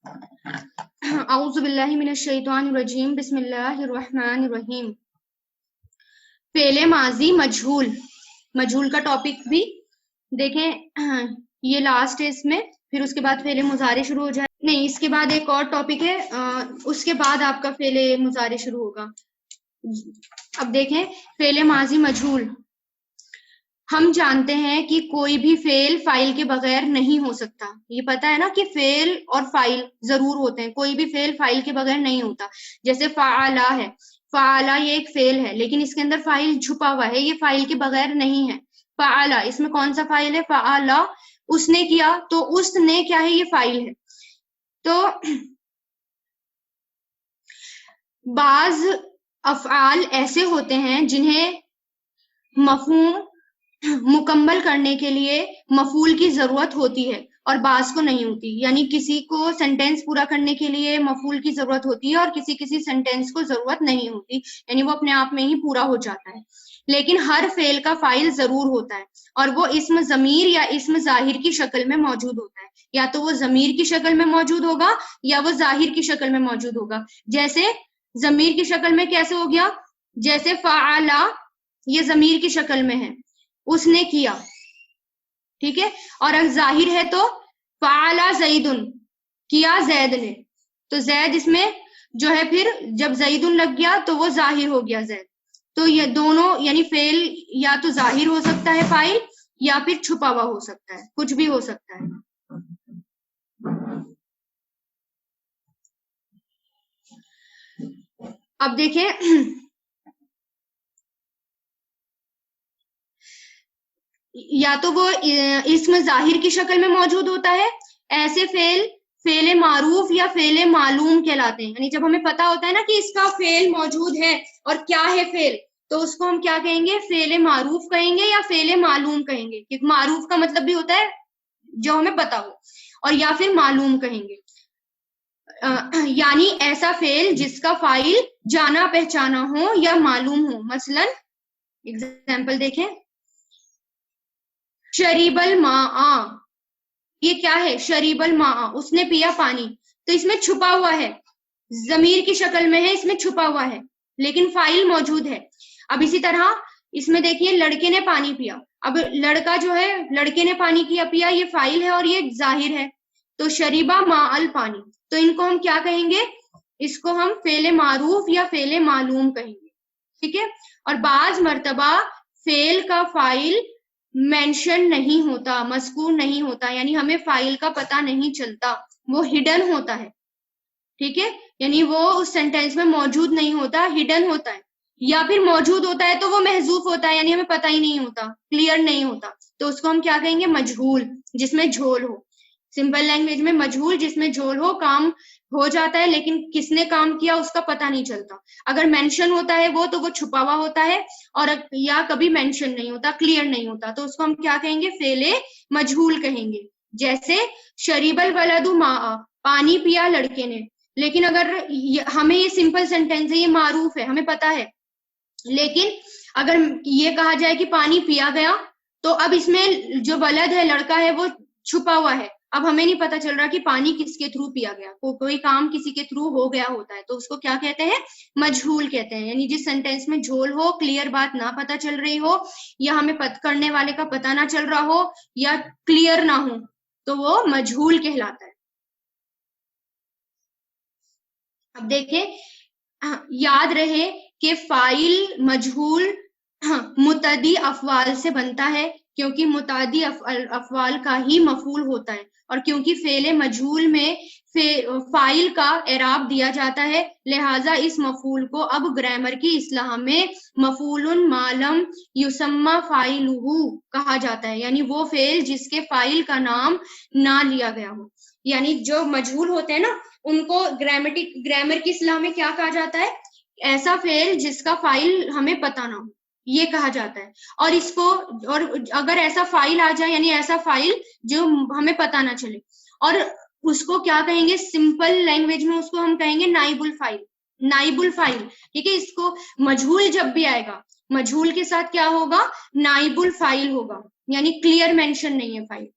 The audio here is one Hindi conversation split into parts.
औज़ु बिल्लाहि मिनश शैतानिर रजीम बिस्मिल्लाहिर रहमानिर रहीम। फेले माजी मजहूल, मजहूल का टॉपिक भी देखें। ये लास्ट है इसमें, फिर उसके बाद फेले मुजारे शुरू हो जाए। नहीं, इसके बाद एक और टॉपिक है, उसके बाद आपका फेले मुजारे शुरू होगा। अब देखें फेले माजी मजहूल। हम जानते हैं कि कोई भी फेल फाइल के बगैर नहीं हो सकता। ये पता है ना कि फेल और फाइल जरूर होते हैं, कोई भी फेल फाइल के बगैर नहीं होता। जैसे फाला है, फाला ये एक फेल है, लेकिन इसके अंदर फाइल छुपा हुआ है, ये फाइल के बगैर नहीं है। फाला, इसमें कौन सा फाइल है? फाला, उसने किया, तो उसने क्या है? ये फाइल है। तो बाज अफआल ऐसे होते हैं जिन्हें मफहूम मुकम्मल करने के लिए मफूल की जरूरत होती है और बाज को नहीं होती। यानी किसी को सेंटेंस पूरा करने के लिए मफूल की जरूरत होती है और किसी किसी सेंटेंस को जरूरत नहीं होती, यानी वो अपने आप में ही पूरा हो जाता है। लेकिन हर फेल का फाइल जरूर होता है और वो इस्म जमीर या इस्म जाहिर की शक्ल में मौजूद होता है। या तो वो जमीर की शक्ल में मौजूद होगा या वो जाहिर की शक्ल में मौजूद होगा। जैसे जमीर की शक्ल में कैसे हो गया? जैसे फाला, ये जमीर की शक्ल में है, उसने किया, ठीक है। और अगर जाहिर है तो फाला जैदुन, किया जैद ने, तो जैद इसमें जो है, फिर जब जैदुन लग गया तो वो जाहिर हो गया जैद। तो ये दोनों यानी फेल या तो जाहिर हो सकता है फाइल, या फिर छुपा हुआ हो सकता है, कुछ भी हो सकता है। अब देखें या तो वो इसमें जाहिर की शक्ल में मौजूद होता है, ऐसे फेल फेले मारूफ या फेले मालूम कहलाते हैं। यानी जब हमें पता होता है ना कि इसका फेल मौजूद है और क्या है फेल, तो उसको हम क्या कहेंगे? फेले मारूफ कहेंगे या फेले मालूम कहेंगे। क्योंकि मारूफ का मतलब भी होता है जो हमें पता हो, और या फिर मालूम कहेंगे। यानी ऐसा फेल जिसका फाइल जाना पहचाना हो या मालूम हो। मसलन एग्जाम्पल देखें, शरीबल माआ, ये क्या है? शरीबल माआ, उसने पिया पानी। तो इसमें छुपा हुआ है, जमीर की शक्ल में है, इसमें छुपा हुआ है, लेकिन फाइल मौजूद है। अब इसी तरह इसमें देखिए, लड़के ने पानी पिया। अब लड़का जो है, लड़के ने पानी पिया, ये फाइल है और ये जाहिर है। तो शरीबा माअल पानी, तो इनको हम क्या कहेंगे? इसको हम फेले मारूफ या फेले मालूम कहेंगे, ठीक है। और बाज मर्तबा फेल का फाइल मेंशन नहीं होता, मज़कूर नहीं होता, यानी हमें फाइल का पता नहीं चलता, वो हिडन होता है, ठीक है। यानी वो उस सेंटेंस में मौजूद नहीं होता, हिडन होता है। या फिर मौजूद होता है तो वो महजूफ होता है, यानी हमें पता ही नहीं होता, क्लियर नहीं होता। तो उसको हम क्या कहेंगे? मजहूल, जिसमें झोल हो। सिंपल लैंग्वेज में मजहूल, जिसमें झोल हो, काम हो जाता है लेकिन किसने काम किया उसका पता नहीं चलता। अगर मेंशन होता है वो, तो वो छुपा हुआ होता है, और या कभी मेंशन नहीं होता, क्लियर नहीं होता, तो उसको हम क्या कहेंगे? फेले मजहूल कहेंगे। जैसे शरीबल वलदु माआ, पानी पिया लड़के ने। लेकिन अगर हमें ये सिंपल सेंटेंस है, ये मारूफ है, हमें पता है, लेकिन अगर ये कहा जाए कि पानी पिया गया, तो अब इसमें जो वलद है, लड़का है, वो छुपा हुआ है। अब हमें नहीं पता चल रहा कि पानी किसके थ्रू पिया गया। कोई काम किसी के थ्रू हो गया होता है, तो उसको क्या कहते हैं? मजहूल कहते हैं। यानी जिस सेंटेंस में झोल हो, क्लियर बात ना पता चल रही हो, या हमें करने वाले का पता ना चल रहा हो, या क्लियर ना हो, तो वो मजहूल कहलाता है। अब देखें, याद रहे कि फाइल मजहूल मुतदी अफवाल से बनता है, क्योंकि मुतादी अफवाल का ही मफूल होता है, और क्योंकि फेले मजहूल में फाइल का एराब दिया जाता है, लिहाजा इस मफूल को अब ग्रामर की इस्लाह में मफूलुन मालम युसम्मा फाइलुहु कहा जाता है। यानी वो फेल जिसके फाइल का नाम ना लिया गया हो। यानी जो मजहूल होते हैं ना, उनको ग्रामर की इस्लाह में क्या कहा जाता है? ऐसा फेल जिसका फाइल हमें पता ना हो, ये कहा जाता है। और इसको, और अगर ऐसा फाइल आ जाए, यानी ऐसा फाइल जो हमें पता ना चले, और उसको क्या कहेंगे? सिंपल लैंग्वेज में उसको हम कहेंगे नाइबुल फाइल। नाइबुल फाइल, ठीक है। इसको मजहूल जब भी आएगा, मजहूल के साथ क्या होगा? नाइबुल फाइल होगा, यानी क्लियर मेंशन नहीं है फाइल।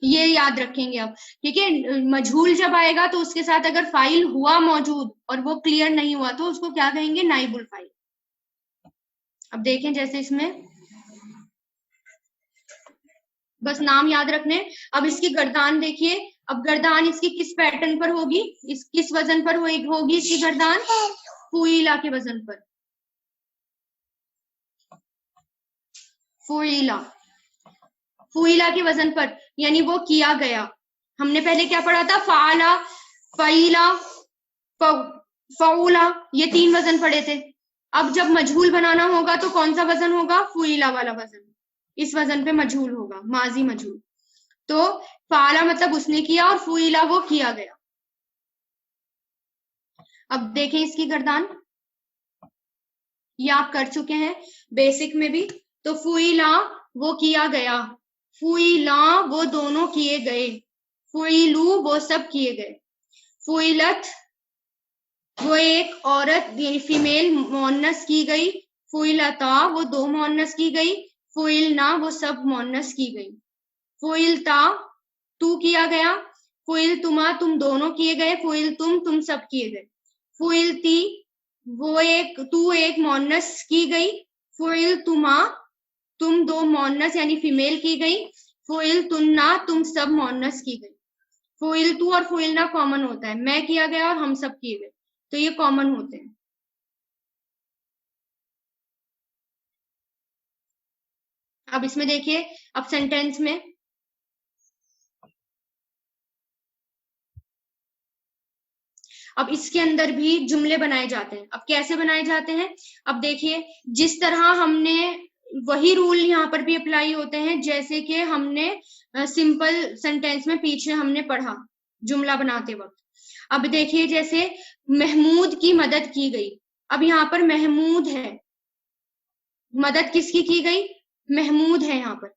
ये याद रखेंगे अब, ठीक है। मजहूल जब आएगा तो उसके साथ अगर फाइल हुआ मौजूद और वो क्लियर नहीं हुआ तो उसको क्या कहेंगे, नाइबुल फाइल। अब देखें जैसे इसमें बस नाम याद रखने। अब इसकी गर्दान देखिए, अब गर्दान इसकी किस पैटर्न पर होगी, किस वजन पर होगी इसकी गर्दान, फुईला के वजन पर, फुईला, फुईला के वजन पर, यानी वो किया गया। हमने पहले क्या पढ़ा था, फाला, फईला, फऊला, ये 3 वजन पढ़े थे। अब जब मजहूल बनाना होगा तो कौन सा वजन होगा, फुईला वाला वजन, इस वजन पे मजहूल होगा, माजी मजहूल। तो फाला मतलब उसने किया और फुईला वो किया गया। अब देखें इसकी गर्दान, ये आप कर चुके हैं बेसिक में भी। तो फुईला वो किया गया, फुईला वो दोनों किए गए, फुईलू वो सब किए गए, फुईलत वो एक औरत यानी फीमेल मोन्नस की गई, फुईलता वो 2 मोन्नस की गई, फुईलना वो सब मोन्नस की गई, फुईलता तू किया गया, फुईल तुमा तुम दोनों किए गए, फुईल तुम सब किए गए, फुईलती वो एक तू एक मोन्नस की गई, फुईल तुमा तुम 2 मोन्नस यानी फीमेल की गई, फुईल तुन्ना तुम सब मोन्नस की गई। फुईल तू और फुईलना कॉमन होता है, मैं किया गया और हम सब किए गए, तो ये कॉमन होते हैं। अब इसमें देखिए, अब सेंटेंस में अब इसके अंदर भी जुमले बनाए जाते हैं। अब कैसे बनाए जाते हैं, अब देखिए जिस तरह हमने वही रूल यहाँ पर भी अप्लाई होते हैं जैसे कि हमने सिंपल सेंटेंस में पीछे हमने पढ़ा जुमला बनाते वक्त। अब देखिए जैसे महमूद की मदद की गई, अब यहाँ पर महमूद है, मदद किसकी की गई, महमूद है यहाँ पर,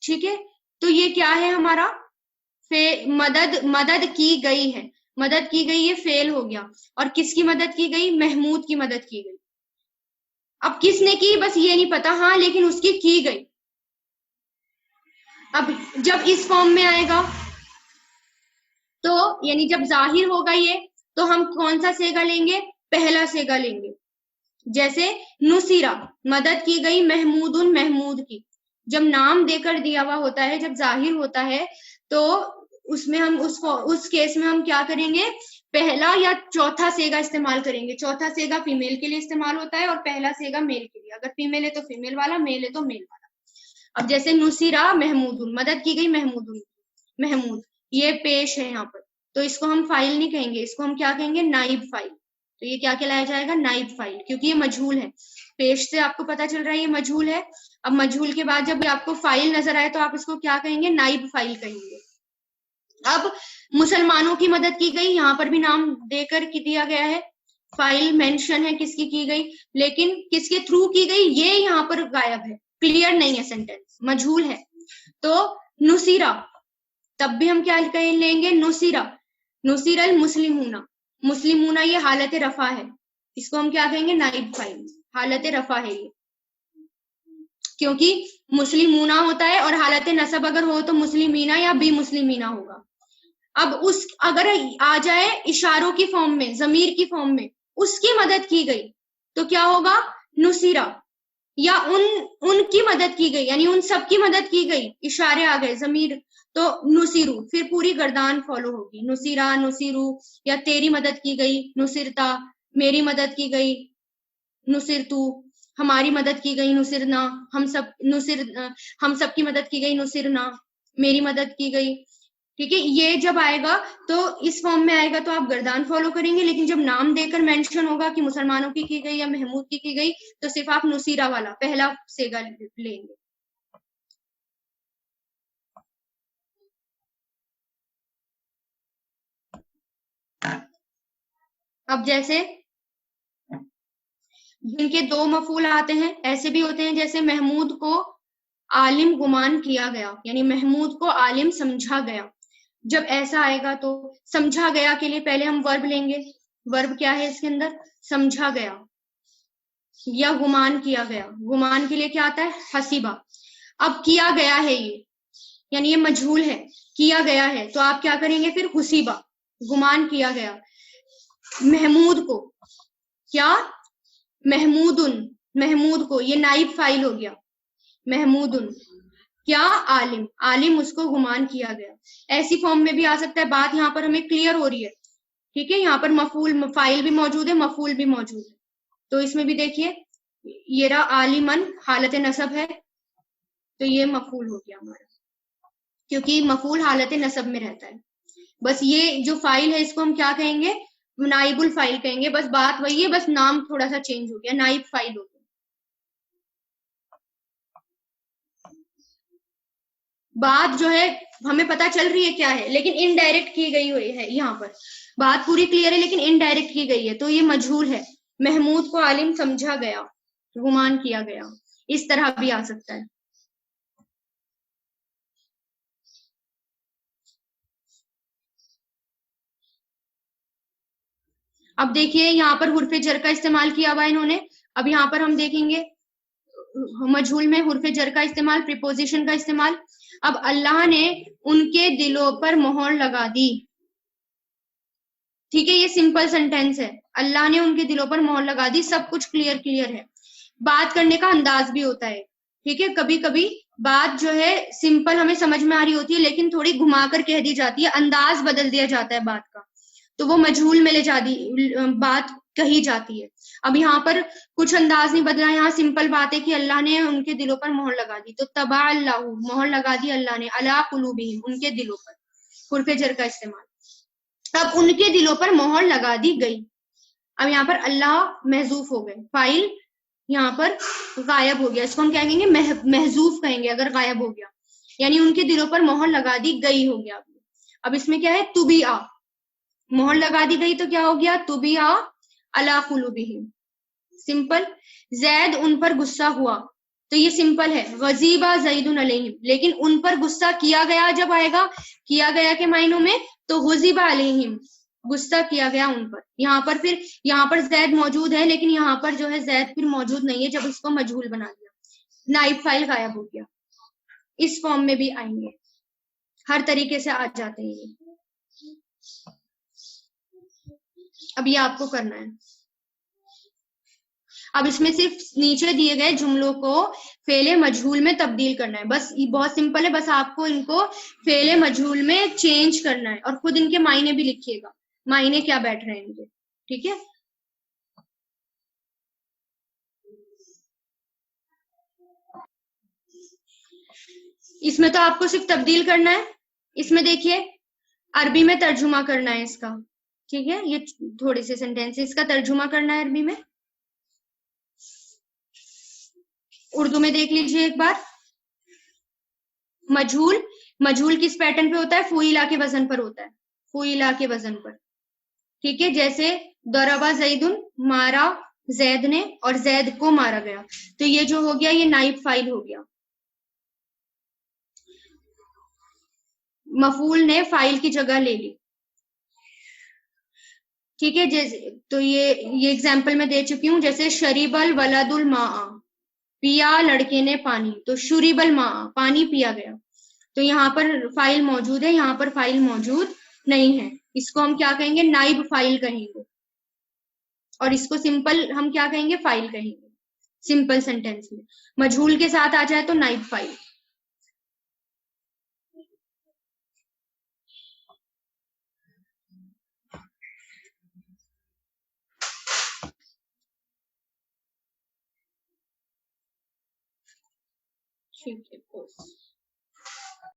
ठीक है। तो ये क्या है हमारा, मदद की गई है, मदद की गई, ये फेल हो गया। और किसकी मदद की गई, महमूद की मदद की गई। अब किसने की बस ये नहीं पता, हाँ लेकिन उसकी की गई। अब जब इस फॉर्म में आएगा तो यानी जब जाहिर होगा ये, तो हम कौन सा सेगा लेंगे, पहला सेगा लेंगे। जैसे नुसीरा मदद की गई महमूदुन महमूद की, जब नाम देकर दिया हुआ होता है, जब जाहिर होता है तो उसमें हम उस केस में हम क्या करेंगे, पहला या चौथा सेगा इस्तेमाल करेंगे। चौथा सेगा फीमेल के लिए इस्तेमाल होता है और पहला सेगा मेल के लिए, अगर फीमेल है तो फीमेल वाला, मेल है तो मेल वाला। अब जैसे नुसीरा महमूदुन मदद की गई महमूदुन, महमूद ये पेश है यहाँ पर, तो इसको हम फाइल नहीं कहेंगे, इसको हम क्या कहेंगे, नाइब फाइल। तो ये क्या कहलाया जाएगा, नाइब फाइल, क्योंकि ये मजहूल है। पेश से आपको पता चल रहा है ये मजहूल है। अब मजहूल के बाद जब आपको फाइल नजर आए तो आप इसको क्या कहेंगे, नाइब फाइल कहेंगे। अब मुसलमानों की मदद की गई, यहाँ पर भी नाम देकर की दिया गया है, फाइल मेंशन है किसकी की गई, लेकिन किसके थ्रू की गई ये यहाँ पर गायब है, क्लियर नहीं है, सेंटेंस मजहूल है। तो नुसीरा, तब भी हम क्या कह लेंगे, नुसीरा, नुसीरल मुस्लिमूना, मुस्लिमूना ये हालत रफा है, इसको हम क्या कहेंगे, नाइब फाइल, हालत रफा है ये, क्योंकि मुस्लिमूना होता है और हालत नसब अगर हो तो मुस्लिमीना या बी मुस्लिमीना होगा। अब उस अगर आ जाए इशारों की फॉर्म में, जमीर की फॉर्म में, उसकी मदद की गई तो क्या होगा, नुसीरा, या उनकी मदद की गई यानी उन सब की मदद की गई, इशारे आ गए जमीर, तो नुसीरू, फिर पूरी गर्दान फॉलो होगी, नुसीरा नुसीरू, या तेरी मदद की गई नुसिरता, मेरी मदद की गई नुसिरतू, हमारी मदद की गई नुसिरना, हम सब की मदद की गई नुसिरना, मेरी मदद की गई, ठीक है। ये जब आएगा तो इस फॉर्म में आएगा तो आप गर्दान फॉलो करेंगे, लेकिन जब नाम देकर मेंशन होगा कि मुसलमानों की गई या महमूद की गई तो सिर्फ आप नुसीरा वाला पहला सेगा लेंगे। अब जैसे जिनके 2 मफूल आते हैं ऐसे भी होते हैं, जैसे महमूद को आलिम गुमान किया गया, यानी महमूद को आलिम समझा गया। जब ऐसा आएगा तो समझा गया के लिए पहले हम वर्ब लेंगे, वर्ब क्या है इसके अंदर, समझा गया, या गुमान किया गया, गुमान के लिए क्या आता है, हसीबा। अब किया गया है ये, यानी ये मजहूल है, किया गया है, तो आप क्या करेंगे फिर? हुसीबा, गुमान किया गया। महमूद को, क्या? महमूदुन, महमूद को, ये नाइब फाइल हो गया। महमूदुन, क्या? आलिम, आलिम उसको गुमान किया गया। ऐसी फॉर्म में भी आ सकता है। बात यहाँ पर हमें क्लियर हो रही है, ठीक है? यहाँ पर मफूल फाइल भी मौजूद है, मफूल भी मौजूद है। तो इसमें भी देखिए, ये रहा आलिमन, हालत नसब है, तो ये मफूल हो गया हमारा, क्योंकि मफूल हालत नसब में रहता है। बस ये जो फाइल है इसको हम क्या कहेंगे? नाइबुल फाइल कहेंगे। बस बात वही है, बस नाम थोड़ा सा चेंज हो गया, नाइब फाइल हो गया। बात जो है हमें पता चल रही है क्या है, लेकिन इनडायरेक्ट की गई हुई है। यहाँ पर बात पूरी क्लियर है, लेकिन इनडायरेक्ट की गई है, तो ये मजहूल है। महमूद को आलिम समझा गया, गुमान किया गया, इस तरह भी आ सकता है। अब देखिए यहाँ पर हुर्फे जर का इस्तेमाल किया हुआ इन्होंने। अब यहाँ पर हम देखेंगे मजहूल में हुर्फे जर का इस्तेमाल, प्रीपोजिशन का इस्तेमाल। अब अल्लाह ने उनके दिलों पर मोहर लगा दी, ठीक है? ये सिंपल सेंटेंस है, अल्लाह ने उनके दिलों पर मोहर लगा दी, सब कुछ क्लियर क्लियर है। बात करने का अंदाज भी होता है, ठीक है? कभी कभी बात जो है सिंपल हमें समझ में आ रही होती है, लेकिन थोड़ी घुमाकर कह दी जाती है, अंदाज बदल दिया जाता है बात का, तो वो मजहूल में ले जाती, बात कही जाती है। अब यहाँ पर कुछ अंदाज नहीं बदला, यहाँ सिंपल बात है कि अल्लाह ने उनके दिलों पर मोहर लगा दी, तो तबा अल्लाह, मोहर लगा दी अल्लाह ने, अला कुलूबिहिम, उनके दिलों पर, हुर्फे जर का इस्तेमाल। तब उनके दिलों पर मोहर लगा दी गई। अब यहाँ पर अल्लाह महजूफ हो गए, फाइल यहाँ पर गायब हो गया, इसको हम क्या कहेंगे? महजूफ कहेंगे अगर गायब हो गया, यानी उनके दिलों पर मोहर लगा दी गई हो गया। अब इसमें क्या है? तुबिया, मोहर लगा दी गई तो क्या हो गया? तुबिया अला कुलूबिहिम, सिंपल। जैद उन पर गुस्सा हुआ, तो ये सिंपल है, गजीबा जैदुन अलैहिम। लेकिन उन पर गुस्सा किया गया जब आएगा, किया गया के मायनों में, तो गुजीबा अलैहिम, गुस्सा किया गया उन पर। यहाँ पर फिर, यहाँ पर जैद मौजूद है, लेकिन यहाँ पर जो है जैद फिर मौजूद नहीं है, जब इसको मजहूल बना दिया, नाइब फाइल गायब हो गया। इस फॉर्म में भी आएंगे, हर तरीके से आ जाते हैं ये। अब ये आपको करना है। अब इसमें सिर्फ नीचे दिए गए जुमलों को फेले मजहूल में तब्दील करना है, बस ये बहुत सिंपल है। बस आपको इनको फेले मजहूल में चेंज करना है, और खुद इनके मायने भी लिखिएगा, मायने क्या बैठ रहे हैं इनके, ठीक है? इसमें तो आपको सिर्फ तब्दील करना है। इसमें देखिए अरबी में तर्जुमा करना है इसका, ठीक है? ये थोड़े से सेंटेंस इसका तर्जुमा करना है अरबी में। उर्दू में देख लीजिए एक बार। मजहूल, मजहूल किस पैटर्न पे होता है? फुइला के वजन पर होता है, फुइला के वजन पर, ठीक है? जैसे दरबा जैदुन, मारा जैद ने, और जैद को मारा गया, तो ये जो हो गया ये नाइब फाइल हो गया। मफूल ने फाइल की जगह ले ली, ठीक है? जैसे तो ये एग्जाम्पल मैं दे चुकी हूँ, जैसे शरीबल वलदुल मा, पिया लड़के ने पानी, तो शुरीबल मा, पानी पिया गया। तो यहाँ पर फाइल मौजूद है, यहाँ पर फाइल मौजूद नहीं है, इसको हम क्या कहेंगे? नाइब फाइल कहेंगे, और इसको सिंपल हम क्या कहेंगे? फाइल कहेंगे, सिंपल सेंटेंस में। मजहूल के साथ आ जाए तो नाइब फाइल। ठीक है।